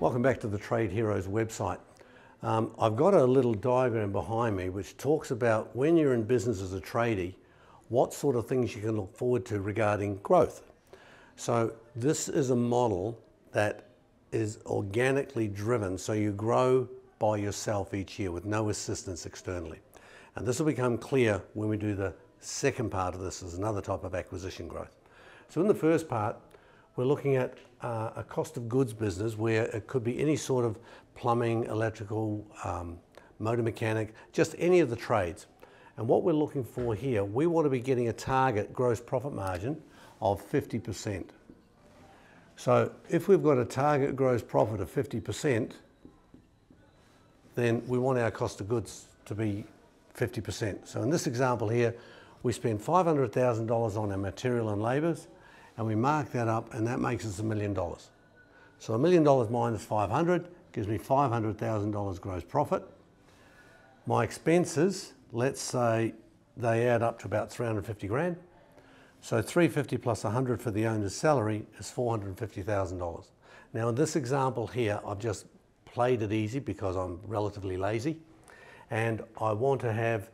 Welcome back to the Trade Heroes website. I've got a little diagram behind me which talks about when you're in business as a tradie, what sort of things you can look forward to regarding growth. So this is a model that is organically driven, so you grow by yourself each year with no assistance externally. And this will become clear when we do the second part of this as another type of acquisition growth. So in the first part, we're looking at a cost of goods business where it could be any sort of plumbing, electrical, motor mechanic, just any of the trades. And what we're looking for here, we want to be getting a target gross profit margin of 50%. So if we've got a target gross profit of 50%, then we want our cost of goods to be 50%. So in this example here, we spend $500,000 on our material and labours, and we mark that up, and that makes us $1 million. So $1 million minus 500 gives me $500,000 gross profit. My expenses, let's say they add up to about 350 grand. So 350 plus 100 for the owner's salary is $450,000. Now in this example here, I've just played it easy because I'm relatively lazy, and I want to have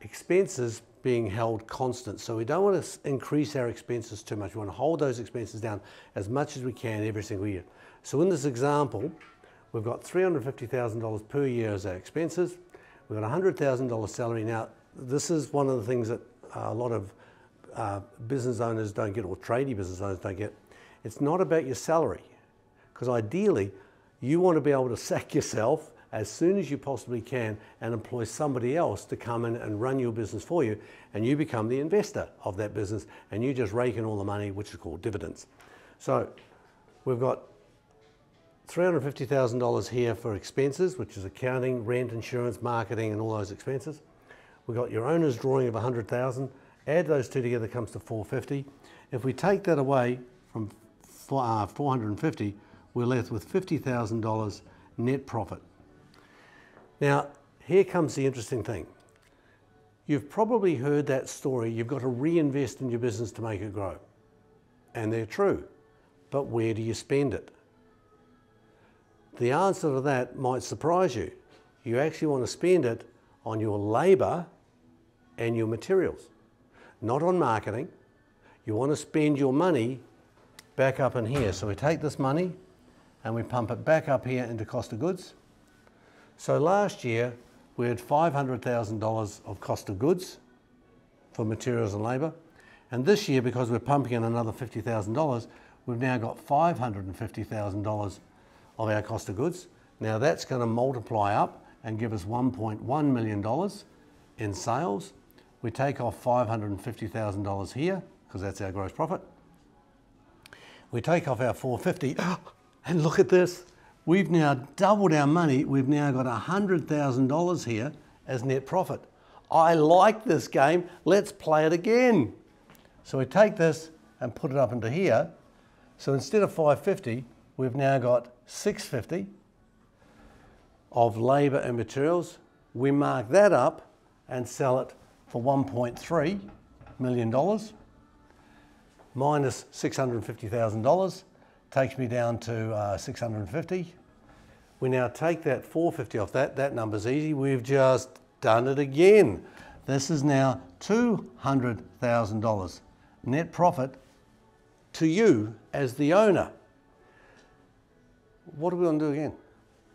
expenses being held constant. So we don't want to increase our expenses too much. We want to hold those expenses down as much as we can every single year. So in this example, we've got $350,000 per year as our expenses. We've got a $100,000 salary. Now, this is one of the things that a lot of business owners don't get, or tradie business owners don't get. It's not about your salary, because ideally, you want to be able to sack yourself as soon as you possibly can and employ somebody else to come in and run your business for you, and you become the investor of that business, and you just rake in all the money, which is called dividends. So we've got $350,000 here for expenses, which is accounting, rent, insurance, marketing, and all those expenses. We've got your owner's drawing of $100,000. Add those two together comes to $450. If we take that away from $450, we're left with $50,000 net profit. Now, here comes the interesting thing. You've probably heard that story, you've got to reinvest in your business to make it grow. And they're true, but where do you spend it? The answer to that might surprise you. You actually want to spend it on your labour and your materials, not on marketing. You want to spend your money back up in here. So we take this money and we pump it back up here into cost of goods. So last year, we had $500,000 of cost of goods for materials and labour. And this year, because we're pumping in another $50,000, we've now got $550,000 of our cost of goods. Now that's going to multiply up and give us $1.1 million in sales. We take off $550,000 here, because that's our gross profit. We take off our $450, and look at this. We've now doubled our money. We've now got $100,000 here as net profit. I like this game. Let's play it again. So we take this and put it up into here. So instead of 550, we've now got 650 of labour and materials. We mark that up and sell it for $1.3 million minus $650,000. Takes me down to 650. We now take that 450 off that. That number's easy. We've just done it again. This is now $200,000 net profit to you as the owner. What are we going to do again?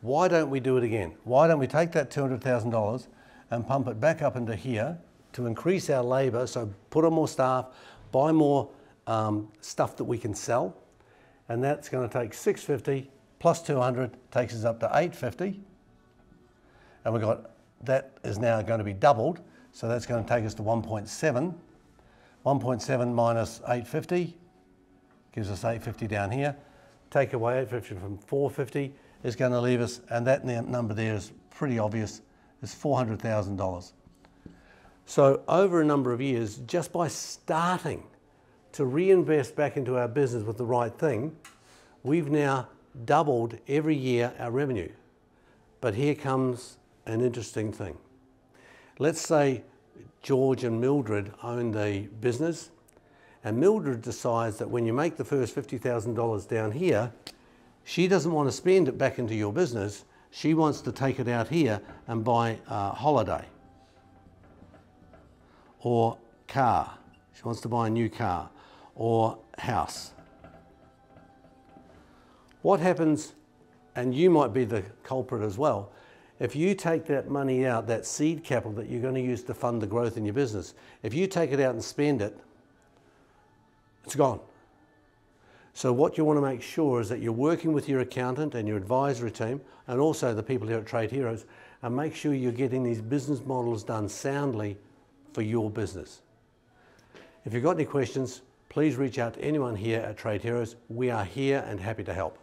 Why don't we do it again? Why don't we take that $200,000 and pump it back up into here to increase our labour, so put on more staff, buy more stuff that we can sell, and that's going to take 650 plus 200 takes us up to 850, and we've got, that is now going to be doubled, so that's going to take us to 1.7. 1.7 minus 850 gives us 850 down here. Take away 850 from 450 is going to leave us, and that number there is pretty obvious, is $400,000. So over a number of years, just by starting to reinvest back into our business with the right thing, we've now doubled every year our revenue. But here comes an interesting thing. Let's say George and Mildred own the business, and Mildred decides that when you make the first $50,000 down here, She doesn't want to spend it back into your business. She wants to take it out here and buy a holiday or car. She wants to buy a new car or house. What happens, and you might be the culprit as well, if you take that money out, that seed capital that you're going to use to fund the growth in your business, if you take it out and spend it, it's gone. So what you want to make sure is that you're working with your accountant and your advisory team, and also the people here at Trade Heroes, and make sure you're getting these business models done soundly for your business. If you've got any questions, please reach out to anyone here at Trade Heroes. We are here and happy to help.